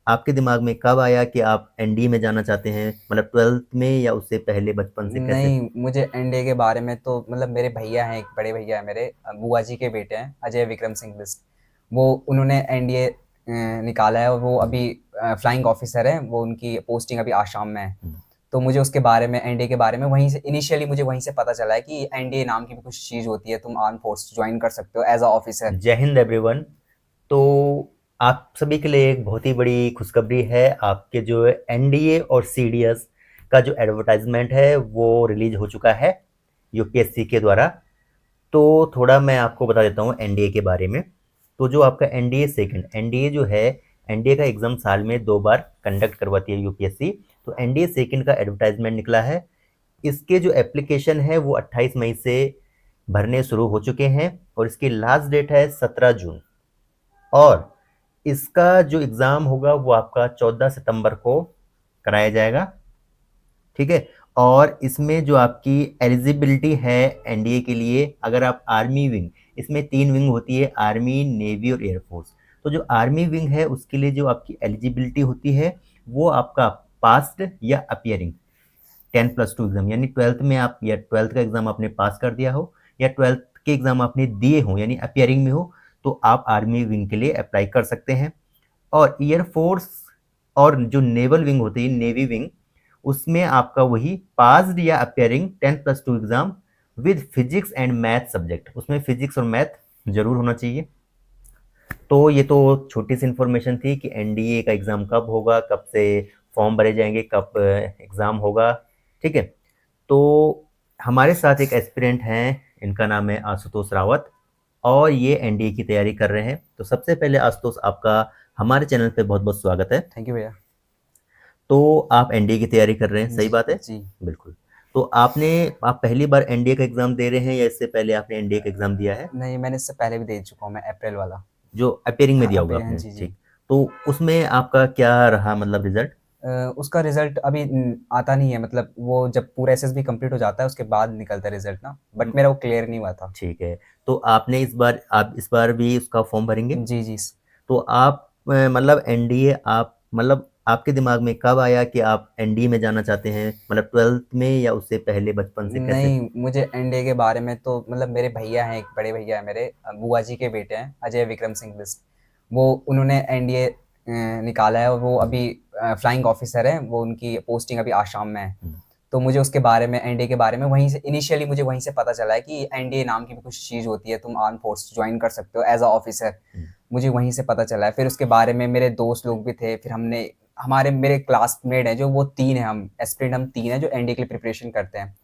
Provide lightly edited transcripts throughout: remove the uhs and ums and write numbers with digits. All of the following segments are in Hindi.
आपके दिमाग में कब आया कि आप एनडीए में जाना चाहते हैं? मतलब 12th में या उससे पहले बचपन से कैसे? नहीं, मुझे एनडीए के बारे में तो मतलब मेरे भैया हैं, एक बड़े भैया हैं मेरे, बुआ जी के बेटे हैं, अजय विक्रम सिंह बिष्ट। वो उन्होंने एनडीए निकाला है और वो अभी फ्लाइंग ऑफिसर हैं। वो उनकी पोस्टिंग अभी आसाम में है। हुँ। तो मुझे उसके बारे में, एनडीए के बारे में वहीं से इनिशियली मुझे वहीं से पता चला है कि एनडीए नाम की भी कुछ चीज़ होती है, तुम आर्म फोर्स ज्वाइन कर सकते हो एज अ ऑफिसर। जय हिंद एवरीवन। तो आप सभी के लिए एक बहुत ही बड़ी खुशखबरी है। आपके जो एनडीए और सीडीएस का जो एडवर्टाइजमेंट है वो रिलीज हो चुका है यूपीएससी के द्वारा। तो थोड़ा मैं आपको बता देता हूँ एनडीए के बारे में। तो जो आपका एनडीए सेकंड एनडीए जो है, एनडीए का एग्जाम साल में 2 बार कंडक्ट करवाती है यूपीएससी। तो एनडीए सेकंड का एडवर्टाइजमेंट निकला है। इसके जो एप्लीकेशन है वो 28 मई से भरने शुरू हो चुके हैं और इसकी लास्ट डेट है 17 जून। और इसका जो एग्ज़ाम होगा वो आपका 14 सितंबर को कराया जाएगा। ठीक है। और इसमें जो आपकी एलिजिबिलिटी है एनडीए के लिए, अगर आप आर्मी विंग, इसमें 3 विंग होती है, आर्मी, नेवी और एयरफोर्स। तो जो आर्मी विंग है उसके लिए जो आपकी एलिजिबिलिटी होती है वो आपका पास्ड या अपियरिंग 10+2 एग्जाम, यानी 12th में आप या 12th का एग्जाम आपने पास कर दिया हो या 12th के एग्जाम आपने दिए हो यानी अपियरिंग में हो, तो आप आर्मी विंग के लिए अप्लाई कर सकते हैं। और एयरफोर्स और जो नेवल विंग होती है, नेवी विंग, उसमें आपका वही पास्ड या appearing 10+2 exam with physics and math subject, उसमें फिजिक्स और मैथ जरूर होना चाहिए। तो ये तो छोटी सी इन्फॉर्मेशन थी कि एनडीए का एग्ज़ाम कब होगा, कब से फॉर्म भरे जाएंगे, कब एग्ज़ाम होगा। ठीक है। तो हमारे साथ एक एस्पिरेंट हैं, इनका नाम है आशुतोष रावत, और ये एनडीए की तैयारी कर रहे हैं। तो सबसे पहले आशुतोष, आपका हमारे चैनल पे बहुत बहुत स्वागत है। थैंक यू भैया। तो आप एनडीए की तैयारी कर रहे हैं, सही जी बात है? जी। बिल्कुल। तो आप पहली बार एनडीए का एग्ज़ाम दे रहे हैं या इससे पहले आपने एनडीए का एग्ज़ाम दिया है? नहीं, मैंने इससे पहले भी दे चुका हूँ, मैं अप्रैल वाला। जो अपियरिंग में हाँ दिया होगा अप्रैल, हाँ आपने, जी जी। ठीक। तो उसमें आपका क्या रहा, मतलब रिजल्ट? उसका रिजल्ट अभी आता नहीं है, मतलब वो जब पूरा एसएसबी कंप्लीट हो जाता है उसके बाद निकलता है रिजल्ट ना, बट मेरा वो क्लियर नहीं हुआ था। ठीक है। तो आप इस बार भी उसका फॉर्म भरेंगे? जी जी। तो आप मतलब एनडीए, आप मतलब आपके दिमाग में कब आया कि आप एनडीए में जाना चाहते हैं? मतलब 12th में या उससे पहले बचपन से कैसे? नहीं, मुझे एनडीए के बारे में तो मतलब मेरे भैया हैं, एक बड़े भैया हैं मेरे, बुआ जी के बेटे हैं, अजय विक्रम सिंह बिष्ट। वो उन्होंने एनडीए निकाला है और वो अभी फ्लाइंग ऑफिसर हैं। वो उनकी पोस्टिंग अभी आसाम में है। हम्म। तो मुझे उसके बारे में, एनडीए के बारे में वहीं से इनिशियली मुझे वहीं से पता चला है कि एनडीए नाम की भी कुछ चीज़ होती है, तुम आर्म फोर्स ज्वाइन कर सकते हो एज अ ऑफिसर। हम्म। मुझे वहीं से पता चला है। फिर उसके बारे में मेरे दोस्त लोग भी थे, फिर हमने, हमारे मेरे क्लासमेट हैं जो, वो तीन हैं, हम एस्पिरेंट हम तीन हैं जो एनडीए के लिए प्रिपरेशन करते हैं।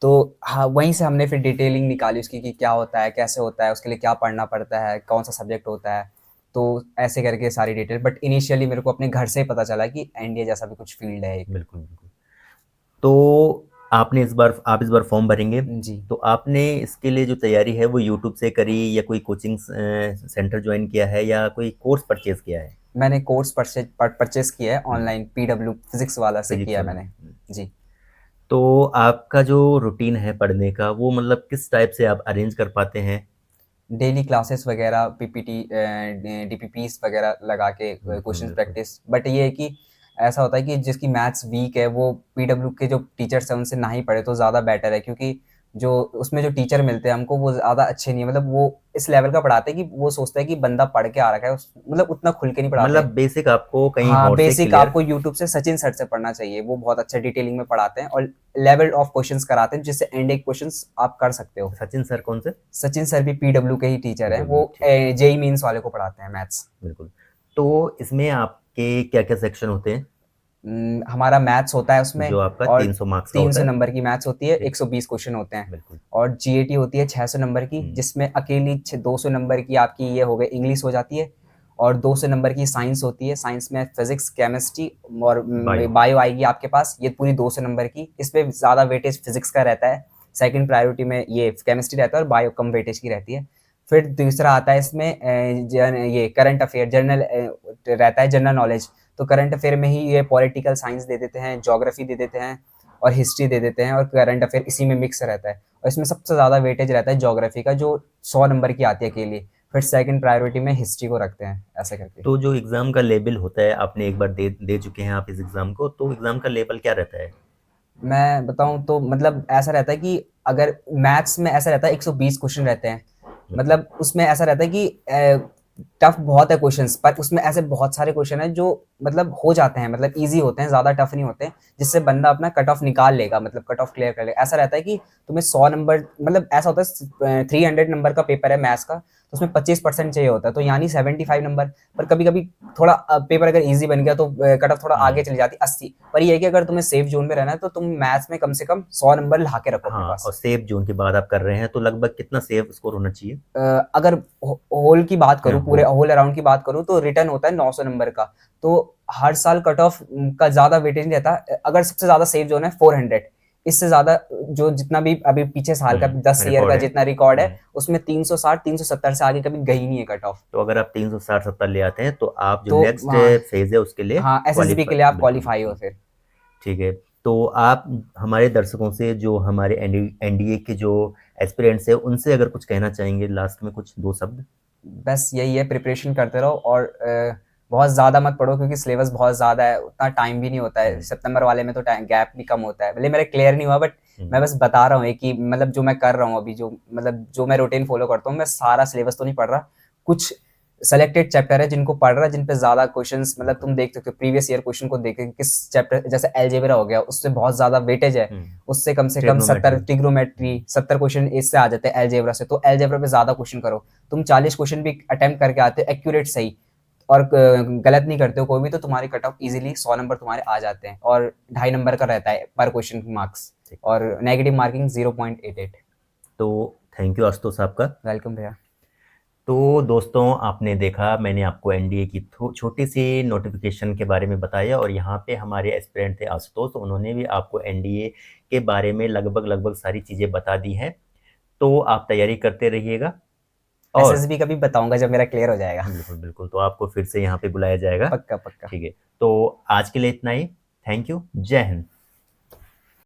तो हाँ, वहीं से हमने फिर डिटेलिंग निकाली उसकी कि क्या होता है, कैसे होता है, उसके लिए क्या पढ़ना पड़ता है, कौन सा सब्जेक्ट होता है। तो ऐसे करके सारी डिटेल, बट इनिशियली मेरे को अपने घर से ही पता चला कि एनडीए जैसा भी कुछ फील्ड है एक। बिल्कुल, बिल्कुल। तो आप इस बार फॉर्म भरेंगे। जी। तो आपने इसके लिए जो तैयारी है वो यूट्यूब से करी या कोई कोचिंग सेंटर ज्वाइन किया है या कोई कोर्स परचेज किया है? मैंने कोर्स परचेज किया है हम्म। ऑनलाइन, पीडब्ल्यू फिजिक्स वाला से फिजिक्स किया है वाला। मैंने। जी। तो आपका जो रूटीन है पढ़ने का वो मतलब किस टाइप से आप अरेंज कर पाते हैं? डेली क्लासेस वगैरह, पीपीटी, डीपीपीस वगैरह लगा के बिल्कुल, क्वेश्चन बिल्कुल। प्रैक्टिस। बट ये है कि ऐसा होता है कि जिसकी मैथ्स वीक है वो पीडब्ल्यू के जो टीचर्स हैं उनसे ना ही पढ़े तो ज़्यादा बेटर है, क्योंकि जो उसमें जो टीचर मिलते हैं हमको वो ज़्यादा अच्छे नहीं है। मतलब वो इस लेवल का पढ़ाते हैं कि वो सोचते हैं कि बंदा पढ़ के आ रखा है, मतलब उतना खुल के नहीं पढ़ाते। मतलब बेसिक आपको कहीं हाँ, और से बेसिक क्लियर। आपको यूट्यूब से सचिन सर से पढ़ना चाहिए, वो बहुत अच्छा डिटेलिंग में पढ़ाते हैं और लेवल ऑफ क्वेश्चंस कराते हैं, जिससे एंड एक क्वेश्चंस आप कर सकते हो। सचिन सर कौन से? सचिन सर भी पीडब्ल्यू के ही टीचर हैं, वो पीडब्ल्यू, ठीक। जेई मीन्स वाले को पढ़ाते हैं मैथ्स। बिल्कुल। तो इसमें आपके क्या क्या सेक्शन होते हैं? हमारा मैथ्स होता है उसमें, जो आपका और 300 मार्क्स का होता 300 है। नंबर की मैथ्स होती है, ठीक। 120 क्वेश्चन होते हैं। बिल्कुल। और जीएटी होती है 600 नंबर की, हम्म। जिसमें अकेली 200 नंबर की आपकी ये हो गई इंग्लिश हो जाती है। और 200 नंबर की साइंस होती है, साइंस में फिजिक्स, केमिस्ट्री और बायो। बायो आएगी आपके पास, ये पूरी 200 नंबर की। इस पे ज़्यादा वेटेज फिजिक्स का रहता है, सेकंड प्रायोरिटी में ये केमिस्ट्री रहता है, और बायो कम वेटेज की रहती है। फिर दूसरा आता है इसमें ये करंट अफेयर, जनरल रहता है, जनरल नॉलेज। तो करंट अफेयर में ही ये पॉलिटिकल साइंस दे देते हैं, ज्योग्राफी दे देते हैं और हिस्ट्री दे देते हैं, और करंट अफेयर इसी में मिक्स रहता है। और इसमें सबसे ज़्यादा वेटेज रहता है ज्योग्राफी का, जो 100 नंबर की आती है अकेली। फिर सेकंड प्रायोरिटी में हिस्ट्री को रखते हैं, ऐसे करके। तो जो एग्ज़ाम का लेवल होता है, आपने एक बार दे दे चुके हैं आप इस एग्ज़ाम को, तो एग्ज़ाम का लेवल क्या रहता है? मैं बताऊँ तो मतलब ऐसा रहता है कि अगर मैथ्स में ऐसा रहता है 120 क्वेश्चन रहते हैं। मतलब उसमें ऐसा रहता है कि टफ बहुत है क्वेश्चंस, पर उसमें ऐसे बहुत सारे क्वेश्चन हैं जो मतलब हो जाते हैं, मतलब ईज़ी होते हैं, ज़्यादा टफ नहीं होते हैं, जिससे बंदा अपना कट ऑफ निकाल लेगा, मतलब कट ऑफ क्लियर कर लेगा। ऐसा रहता है कि तुम्हें 100 नंबर, मतलब ऐसा होता है 300 नंबर का पेपर है मैथ्स का, तो उसमें 25% चाहिए होता है, तो यानी 75 नंबर। पर कभी-कभी थोड़ा पेपर अगर ईज़ी बन गया तो कट ऑफ थोड़ा आगे चली जाती 80। पर ये है कि अगर तुम्हें सेफ ज़ोन में रहना है तो तुम मैथ्स में कम से कम 100 नंबर ला के रखो अपने हाँ, और पास। सेफ ज़ोन की बात आप कर रहे हैं, तो लगभग कितना सेफ स्कोर होना चाहिए? अगर होल की बात करूँ, पूरे हो होल अराउंड की बात करूँ, तो रिटर्न होता है 900 नंबर का। तो हर साल कट ऑफ का ज़्यादा वेटेज नहीं रहता। अगर सबसे ज़्यादा सेफ जोन है 400, इससे ज़्यादा जो जितना भी अभी पीछे साल का 10 ईयर का रिकॉर्ड है। जितना रिकॉर्ड है, उसमें 360 370 से आगे कभी गई नहीं है कट ऑफ। तो अगर आप 360-70 ले आते हैं, तो आप जो तो नेक्स्ट हाँ, फेज़ है उसके लिए हाँ, एसएसबी के क्वालीफाई, लिए आप बिल्कुल, क्वालिफाई हो बिल्कुल। फिर। ठीक है, तो आप हमारे दर्शकों से, जो हमारे एनडीए के जो एस्पिरेंट्स हैं, उनसे अगर कुछ कहना चाहेंगे लास्ट में, कुछ 2 शब्द? बस यही है, प्रिपरेशन करते रहो और बहुत ज़्यादा मत पढ़ो, क्योंकि सिलेबस बहुत ज़्यादा है, उतना टाइम भी नहीं होता है। सितंबर वाले में तो टाइम गैप भी कम होता है, भले मेरा क्लियर नहीं हुआ, बट मैं बस बता रहा हूँ एक कि मतलब जो मैं कर रहा हूँ अभी, जो मतलब जो मैं रूटीन फॉलो करता हूँ, मैं सारा सिलेबस तो नहीं पढ़ रहा, कुछ सेलेक्टेड चैप्टर है जिनको पढ़ रहा है, जिन पे ज़्यादा क्वेश्चंस, मतलब तुम देख सकते हो प्रीवियस ईयर क्वेश्चन को देख के किस चैप्टर, जैसे एलजेब्रा हो गया, उससे बहुत ज़्यादा वेटेज है, उससे कम से कम 70 ट्रिग्नोमेट्री। ट्रिग्नोमेट्री 70 क्वेश्चन इससे आ जाते हैं एलजेब्रा से, तो एलजेब्रा पे ज़्यादा क्वेश्चन करो। तुम 40 क्वेश्चन भी अटेम्प्ट करके आते हो एक्यूरेट सही, और गलत नहीं करते हो कोई भी, तो तुम्हारी कट ऑफ इजीली 100 नंबर तुम्हारे आ जाते हैं, और 2.5 नंबर का रहता है पर क्वेश्चन मार्क्स, और नेगेटिव मार्किंग 0.88। तो थैंक यू आशुतोष आपका। वेलकम भैया। तो दोस्तों, आपने देखा, मैंने आपको एनडीए की छोटी सी नोटिफिकेशन के बारे में बताया, और यहाँ पे हमारे एस्पिरेंट थे आशुतोष, तो उन्होंने भी आपको एनडीए के बारे में लगभग लगभग सारी चीज़ें बता दी हैं। तो आप तैयारी करते रहिएगा, और एसएसबी का भी बताऊंगा जब मेरा क्लियर हो जाएगा। बिल्कुल, बिल्कुल, तो आपको फिर से यहाँ पे बुलाया जाएगा। पक्का पक्का। ठीक है, तो आज के लिए इतना ही। Thank you. जय हिंद।